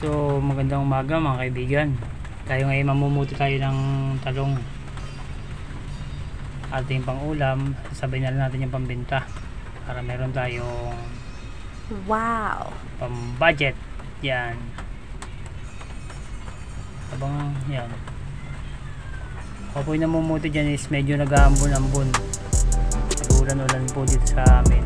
So magandang umaga mga kaibigan. Tayo ngayon mamumuti tayo ng talong. Ating pang ulam, sabay na lang natin yung pambenta para meron tayong pang budget. Yan. Habang yan. Ako po yung namumuti dyan is medyo nag-aambon-ambon. Nag-ulan-ulan po dito sa amin.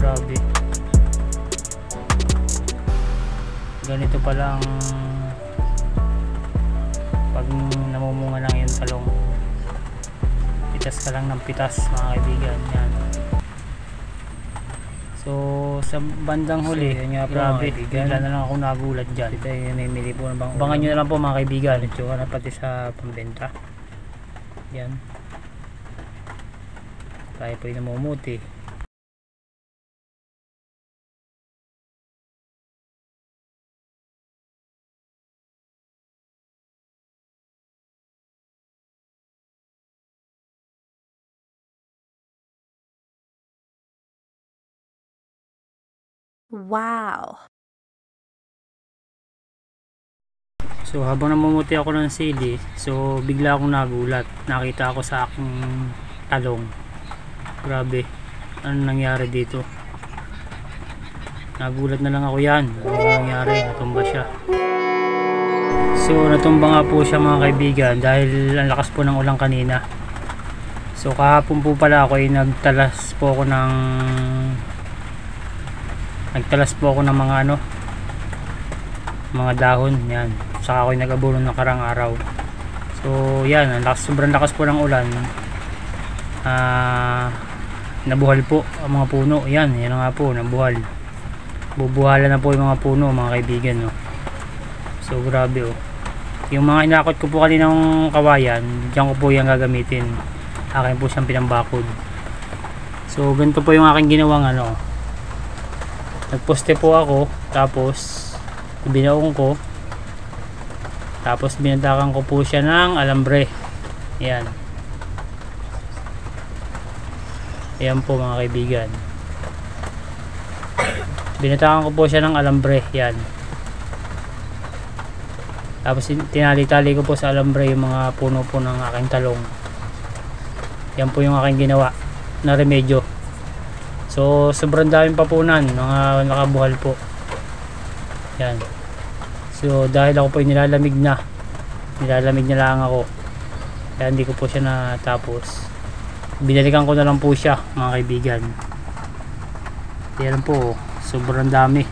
Grabe. Ganito pa lang pag namumunga lang yung talong. Pitas ka lang ng pitas mga kaibigan. Yan. So sa bandang huli, nga grabe, bigla na lang ako nagulat dyan. Namimili po ng bangan nyo na lang po mga kaibigan. Ito na pati sa pambenta. Yan. Tayo po yung namumuti. Wow! So habang namumuti ako ng sili, so bigla akong nagulat. Nakita ako sa aking talong. Grabe, ano nangyari dito? Nagulat na lang ako yan. Ano nangyari? Natumba siya. So natumba nga po siya mga kaibigan dahil ang lakas po ng ulan kanina. So kahapon po pala ako ay nagtalas po ako ng mga mga dahon yan, saka ako nag-abono ng karang araw. So yan, sobrang lakas po ng ulan. Nabuhal po ang mga puno. Yan nga po, nabuhal. Bubuhalan na po yung mga puno mga kaibigan, no? So grabe, oh. Yung mga inakot ko po kaninang kawayan, diyan ko po yung gagamitin. Akin po siyang pinambakod. So ganito po yung aking ginawang nagposte po ako, tapos binaong ko, tapos binadakan ko po siya ng alambre. Yan po mga kaibigan, binatakan ko po siya ng alambre. Yan, tapos tinali-tali ko po sa alambre yung mga puno po ng aking talong. Yan po yung aking ginawa na remedyo. So sobrang daming papunan, mga nakabuhal po. Yan. So dahil ako po nilalamig na lang ako, kaya hindi ko po siya natapos. Binalikan ko na lang po siya mga kaibigan. Yan po, sobrang dami.